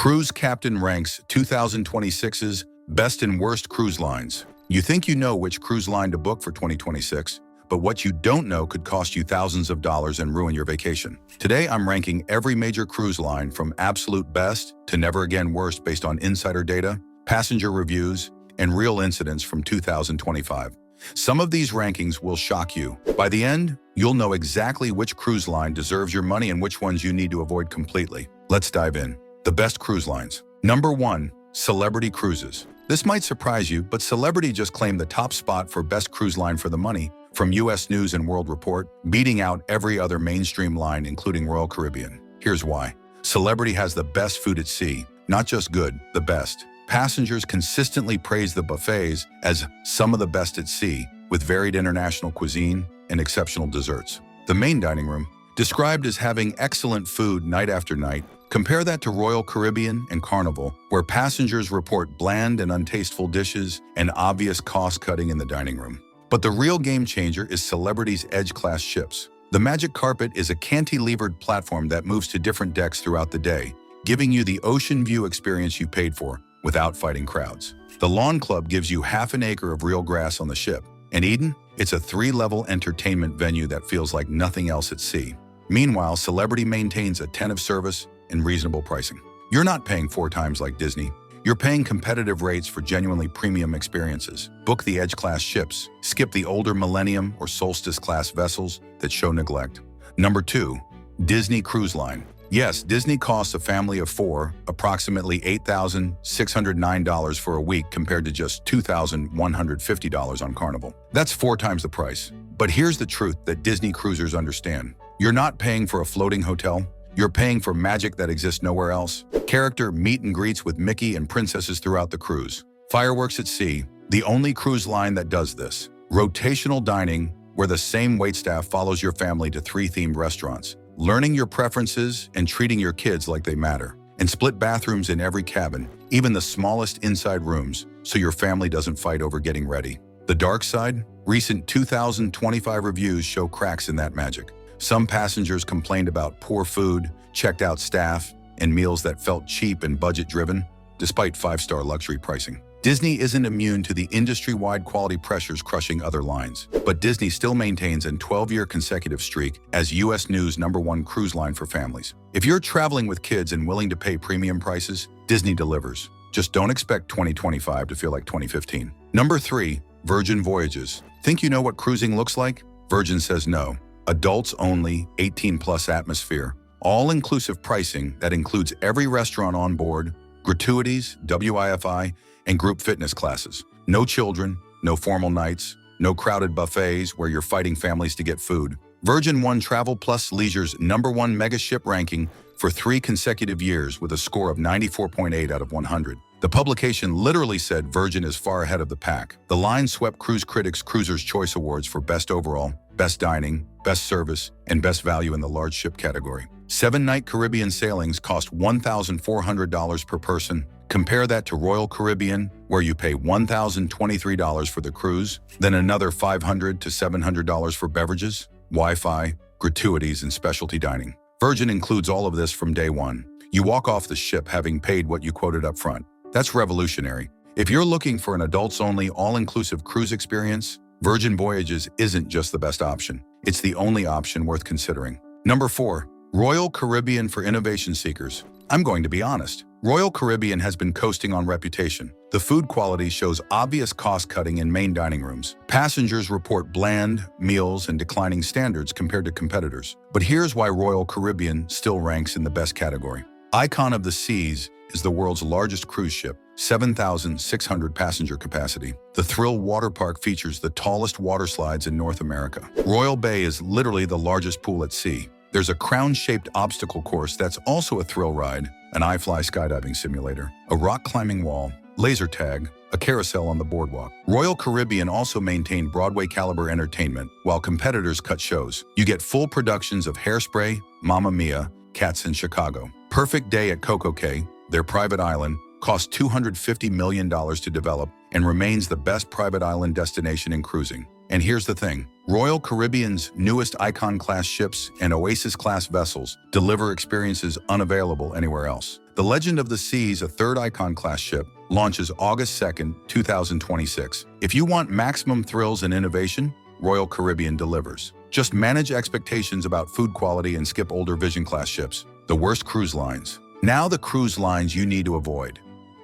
Cruise Captain ranks 2026's best and worst cruise lines. You think you know which cruise line to book for 2026, but what you don't know could cost you thousands of dollars and ruin your vacation. Today, I'm ranking every major cruise line from absolute best to never again worst based on insider data, passenger reviews, and real incidents from 2025. Some of these rankings will shock you. By the end, you'll know exactly which cruise line deserves your money and which ones you need to avoid completely. Let's dive in. The best cruise lines. Number 1. Celebrity Cruises. This might surprise you, but Celebrity just claimed the top spot for best cruise line for the money from US News and World Report, beating out every other mainstream line, including Royal Caribbean. Here's why. Celebrity has the best food at sea. Not just good, the best. Passengers consistently praise the buffets as some of the best at sea, with varied international cuisine and exceptional desserts. The main dining room, described as having excellent food night after night, compare that to Royal Caribbean and Carnival, where passengers report bland and untasteful dishes and obvious cost-cutting in the dining room. But the real game changer is Celebrity's Edge-class ships. The Magic Carpet is a cantilevered platform that moves to different decks throughout the day, giving you the ocean view experience you paid for without fighting crowds. The Lawn Club gives you half an acre of real grass on the ship. And Eden, it's a 3-level entertainment venue that feels like nothing else at sea. Meanwhile, Celebrity maintains attentive service and reasonable pricing. You're not paying 4 times like Disney. You're paying competitive rates for genuinely premium experiences. Book the Edge-class ships. Skip the older Millennium or Solstice-class vessels that show neglect. Number 2. Disney Cruise Line. Yes, Disney costs a family of 4 approximately $8,609 for a week compared to just $2,150 on Carnival. That's 4 times the price. But here's the truth that Disney cruisers understand. You're not paying for a floating hotel. You're paying for magic that exists nowhere else. Character meet and greets with Mickey and princesses throughout the cruise. Fireworks at sea, the only cruise line that does this. Rotational dining, where the same waitstaff follows your family to 3 themed restaurants. Learning your preferences and treating your kids like they matter. And split bathrooms in every cabin, even the smallest inside rooms, so your family doesn't fight over getting ready. The dark side? Recent 2025 reviews show cracks in that magic. Some passengers complained about poor food, checked-out staff, and meals that felt cheap and budget-driven, despite 5-star luxury pricing. Disney isn't immune to the industry-wide quality pressures crushing other lines, but Disney still maintains a 12-year consecutive streak as US News #1 cruise line for families. If you're traveling with kids and willing to pay premium prices, Disney delivers. Just don't expect 2025 to feel like 2015. Number 3. Virgin Voyages. Think you know what cruising looks like? Virgin says no. Adults only, 18+ atmosphere. All-inclusive pricing that includes every restaurant on board, gratuities, WIFI, and group fitness classes. No children, no formal nights, no crowded buffets where you're fighting families to get food. Virgin won Travel Plus Leisure's #1 mega ship ranking for 3 consecutive years with a score of 94.8 out of 100. The publication literally said Virgin is far ahead of the pack. The line swept Cruise Critics' Cruiser's Choice Awards for Best Overall, Best Dining, Best Service, and Best Value in the large ship category. 7-night Caribbean sailings cost $1,400 per person. Compare that to Royal Caribbean, where you pay $1,023 for the cruise, then another $500 to $700 for beverages, Wi-Fi, gratuities, and specialty dining. Virgin includes all of this from day one. You walk off the ship having paid what you quoted up front. That's revolutionary. If you're looking for an adults-only, all-inclusive cruise experience, Virgin Voyages isn't just the best option. It's the only option worth considering. Number 4. Royal Caribbean for innovation seekers. I'm going to be honest. Royal Caribbean has been coasting on reputation. The food quality shows obvious cost-cutting in main dining rooms. Passengers report bland meals and declining standards compared to competitors. But here's why Royal Caribbean still ranks in the best category. Icon of the Seas is the world's largest cruise ship, 7,600 passenger capacity. The Thrill Water Park features the tallest water slides in North America. Royal Bay is literally the largest pool at sea. There's a crown-shaped obstacle course that's also a thrill ride, an iFly skydiving simulator, a rock climbing wall, laser tag, a carousel on the boardwalk. Royal Caribbean also maintained Broadway-caliber entertainment, while competitors cut shows. You get full productions of Hairspray, Mamma Mia, Cats in Chicago. Perfect Day at Coco Cay, their private island, cost $250 million to develop and remains the best private island destination in cruising. And here's the thing. Royal Caribbean's newest Icon-class ships and Oasis-class vessels deliver experiences unavailable anywhere else. The Legend of the Seas, a third Icon-class ship, launches August 2nd, 2026. If you want maximum thrills and innovation, Royal Caribbean delivers. Just manage expectations about food quality and skip older Vision-class ships. The worst cruise lines. Now the cruise lines you need to avoid.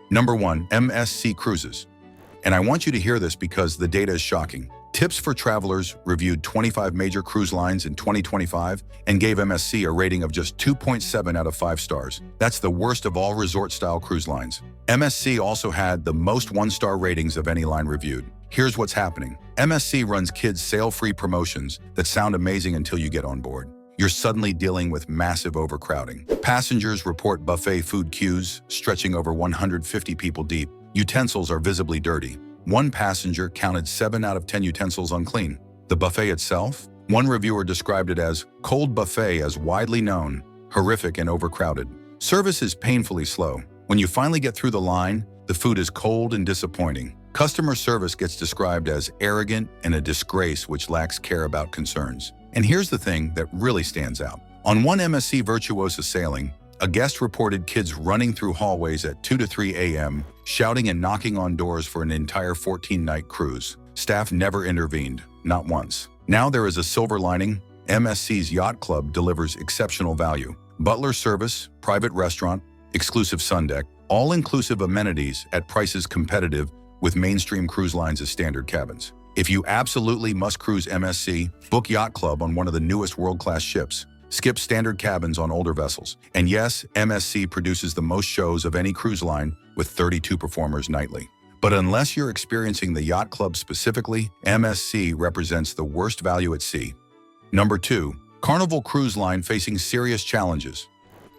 Number 1. MSC Cruises. And I want you to hear this because the data is shocking. Tips for Travelers reviewed 25 major cruise lines in 2025 and gave MSC a rating of just 2.7 out of 5 stars. That's the worst of all resort-style cruise lines. MSC also had the most 1-star ratings of any line reviewed. Here's what's happening. MSC runs kids sail-free promotions that sound amazing until you get on board. You're suddenly dealing with massive overcrowding. Passengers report buffet food queues stretching over 150 people deep. Utensils are visibly dirty. One passenger counted 7 out of 10 utensils unclean. The buffet itself? One reviewer described it as cold buffet as widely known, horrific and overcrowded. Service is painfully slow. When you finally get through the line, the food is cold and disappointing. Customer service gets described as arrogant and a disgrace which lacks care about concerns. And here's the thing that really stands out. On one MSC Virtuosa sailing, a guest reported kids running through hallways at 2 to 3 a.m., shouting and knocking on doors for an entire 14-night cruise. Staff never intervened, not once. Now there is a silver lining. MSC's Yacht Club delivers exceptional value. Butler service, private restaurant, exclusive sun deck, all-inclusive amenities at prices competitive with mainstream cruise lines as standard cabins. If you absolutely must cruise MSC, book Yacht Club on one of the newest world-class ships. Skip standard cabins on older vessels. And yes, MSC produces the most shows of any cruise line with 32 performers nightly. But unless you're experiencing the Yacht Club specifically, MSC represents the worst value at sea. Number 2. Carnival Cruise Line facing serious challenges.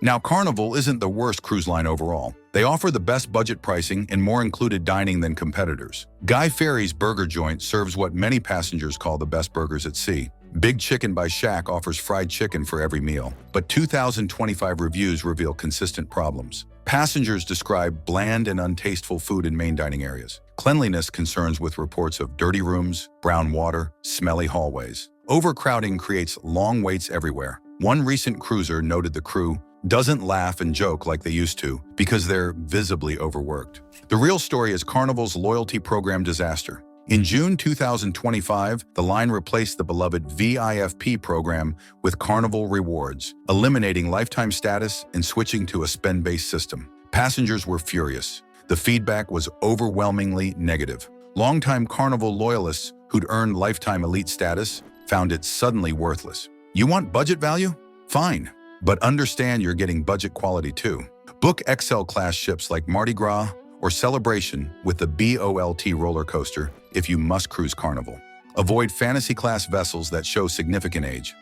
Now, Carnival isn't the worst cruise line overall. They offer the best budget pricing and more included dining than competitors. Guy Fieri's burger joint serves what many passengers call the best burgers at sea. Big Chicken by Shack offers fried chicken for every meal, but 2025 reviews reveal consistent problems. Passengers describe bland and untasteful food in main dining areas. Cleanliness concerns with reports of dirty rooms, brown water, smelly hallways. Overcrowding creates long waits everywhere. One recent cruiser noted the crew doesn't laugh and joke like they used to because they're visibly overworked. The real story is Carnival's loyalty program disaster. In June 2025, the line replaced the beloved VIFP program with Carnival Rewards, eliminating lifetime status and switching to a spend-based system. Passengers were furious. The feedback was overwhelmingly negative. Longtime Carnival loyalists who'd earned lifetime elite status found it suddenly worthless. You want budget value? Fine, but understand you're getting budget quality too. Book XL-class ships like Mardi Gras or Celebration with the BOLT roller coaster if you must cruise Carnival. Avoid fantasy-class vessels that show significant age.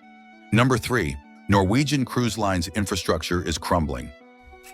Number 3. Norwegian Cruise Line's infrastructure is crumbling.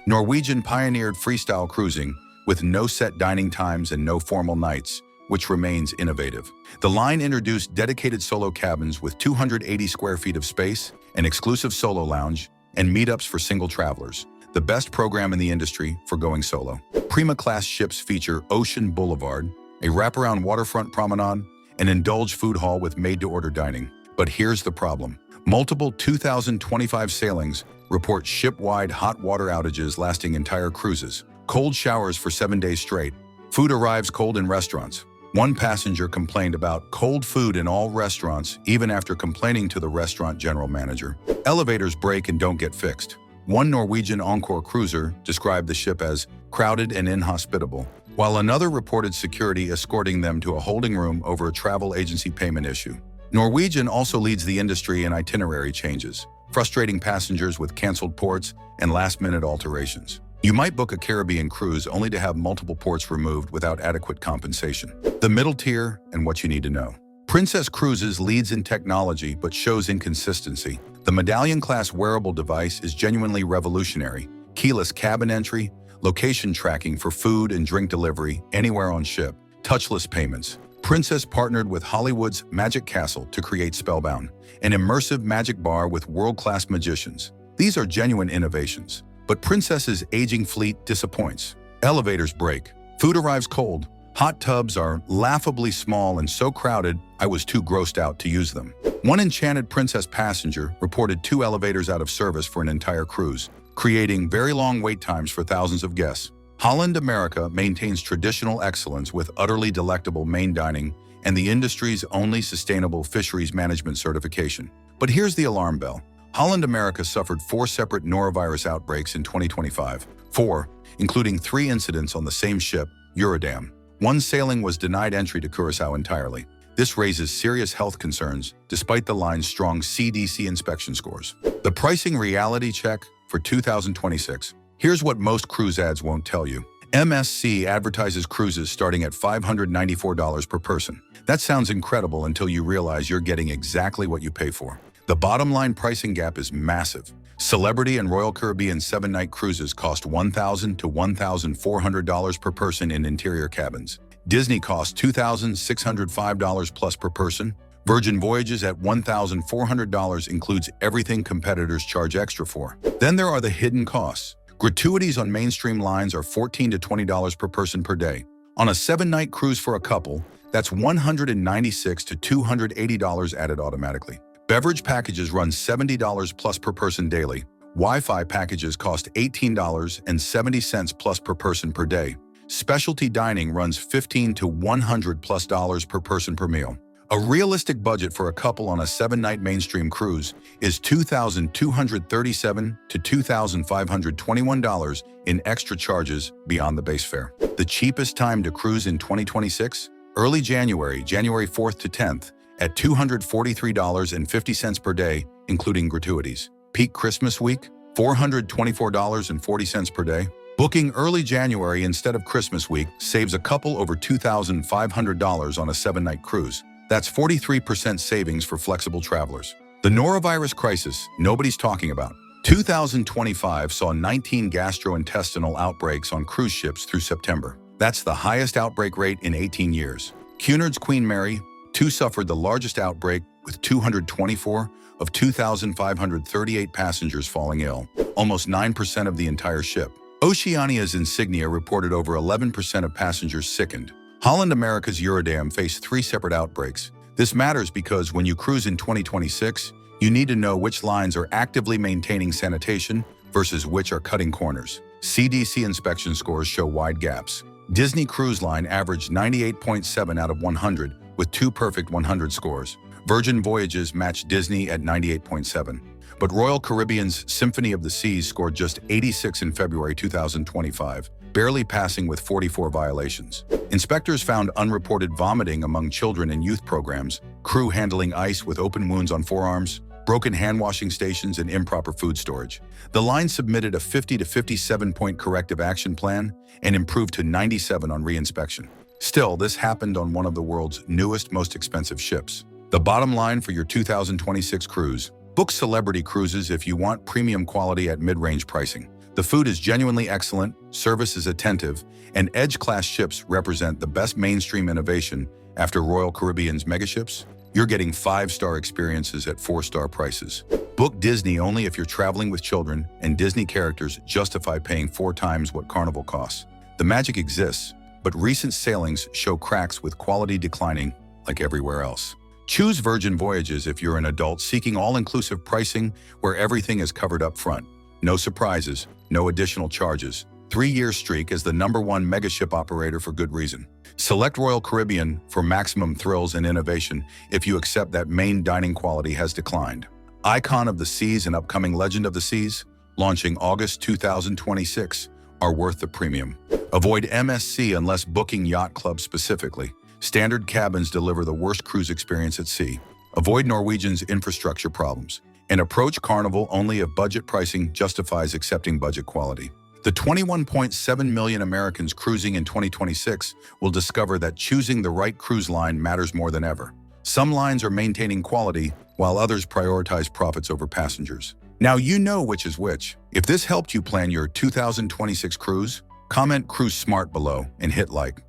Norwegian pioneered freestyle cruising with no set dining times and no formal nights, which remains innovative. The line introduced dedicated solo cabins with 280 square feet of space, an exclusive solo lounge, and meetups for single travelers. The best program in the industry for going solo. Prima-class ships feature Ocean Boulevard, a wraparound waterfront promenade, an indulged food hall with made-to-order dining. But here's the problem. Multiple 2025 sailings report ship-wide hot water outages lasting entire cruises. Cold showers for 7 days straight. Food arrives cold in restaurants. One passenger complained about cold food in all restaurants even after complaining to the restaurant general manager. Elevators break and don't get fixed. One Norwegian Encore cruiser described the ship as crowded and inhospitable, while another reported security escorting them to a holding room over a travel agency payment issue. Norwegian also leads the industry in itinerary changes, frustrating passengers with canceled ports and last-minute alterations. You might book a Caribbean cruise only to have multiple ports removed without adequate compensation. The middle tier and what you need to know. Princess Cruises leads in technology but shows inconsistency. The Medallion-class wearable device is genuinely revolutionary. Keyless cabin entry, location tracking for food and drink delivery anywhere on ship, touchless payments. Princess partnered with Hollywood's Magic Castle to create Spellbound, an immersive magic bar with world-class magicians. These are genuine innovations. But Princess's aging fleet disappoints. Elevators break. Food arrives cold. Hot tubs are laughably small and so crowded, I was too grossed out to use them. One Enchanted Princess passenger reported 2 elevators out of service for an entire cruise. creating very long wait times for thousands of guests. Holland America maintains traditional excellence with utterly delectable main dining and the industry's only sustainable fisheries management certification. But here's the alarm bell. Holland America suffered 4 separate norovirus outbreaks in 2025. 4, including 3 incidents on the same ship, Eurodam. One sailing was denied entry to Curaçao entirely. This raises serious health concerns, despite the line's strong CDC inspection scores. The pricing reality check for 2026. Here's what most cruise ads won't tell you. MSC advertises cruises starting at $594 per person. That sounds incredible until you realize you're getting exactly what you pay for. The bottom line pricing gap is massive. Celebrity and Royal Caribbean 7-night cruises cost $1,000 to $1,400 per person in interior cabins. Disney costs $2,605 plus per person. Virgin Voyages at $1,400 includes everything competitors charge extra for. Then there are the hidden costs. Gratuities on mainstream lines are $14 to $20 per person per day. On a 7-night cruise for a couple, that's $196 to $280 added automatically. Beverage packages run $70 plus per person daily. Wi-Fi packages cost $18.70 plus per person per day. Specialty dining runs $15 to $100 plus per person per meal. A realistic budget for a couple on a 7-night mainstream cruise is $2,237 to $2,521 in extra charges beyond the base fare. The cheapest time to cruise in 2026? Early January, January 4th to 10th, at $243.50 per day, including gratuities. Peak Christmas week, $424.40 per day. Booking early January instead of Christmas week saves a couple over $2,500 on a 7-night cruise. That's 43% savings for flexible travelers. The norovirus crisis nobody's talking about. 2025 saw 19 gastrointestinal outbreaks on cruise ships through September. That's the highest outbreak rate in 18 years. Cunard's Queen Mary, too, suffered the largest outbreak with 224 of 2,538 passengers falling ill, almost 9% of the entire ship. Oceania's Insignia reported over 11% of passengers sickened. Holland America's Eurodam faced 3 separate outbreaks. This matters because when you cruise in 2026, you need to know which lines are actively maintaining sanitation versus which are cutting corners. CDC inspection scores show wide gaps. Disney Cruise Line averaged 98.7 out of 100 with 2 perfect 100 scores. Virgin Voyages matched Disney at 98.7. But Royal Caribbean's Symphony of the Seas scored just 86 in February 2025, barely passing with 44 violations. Inspectors found unreported vomiting among children in youth programs, crew handling ice with open wounds on forearms, broken hand-washing stations, and improper food storage. The line submitted a 50 to 57-point corrective action plan and improved to 97 on re-inspection. Still, this happened on one of the world's newest, most expensive ships. The bottom line for your 2026 cruise: book Celebrity Cruises if you want premium quality at mid-range pricing. The food is genuinely excellent, service is attentive, and Edge-class ships represent the best mainstream innovation after Royal Caribbean's megaships. You're getting 5-star experiences at 4-star prices. Book Disney only if you're traveling with children, and Disney characters justify paying 4 times what Carnival costs. The magic exists, but recent sailings show cracks with quality declining like everywhere else. Choose Virgin Voyages if you're an adult seeking all-inclusive pricing where everything is covered up front. No surprises, no additional charges. 3-year streak as the #1 megaship operator for good reason. Select Royal Caribbean for maximum thrills and innovation if you accept that main dining quality has declined. Icon of the Seas and upcoming Legend of the Seas, launching August 2026, are worth the premium. Avoid MSC unless booking Yacht Club specifically. Standard cabins deliver the worst cruise experience at sea. Avoid Norwegian's infrastructure problems. And approach Carnival only if budget pricing justifies accepting budget quality. The 21.7 million Americans cruising in 2026 will discover that choosing the right cruise line matters more than ever. Some lines are maintaining quality, while others prioritize profits over passengers. Now you know which is which. If this helped you plan your 2026 cruise, comment Cruise Smart below and hit like.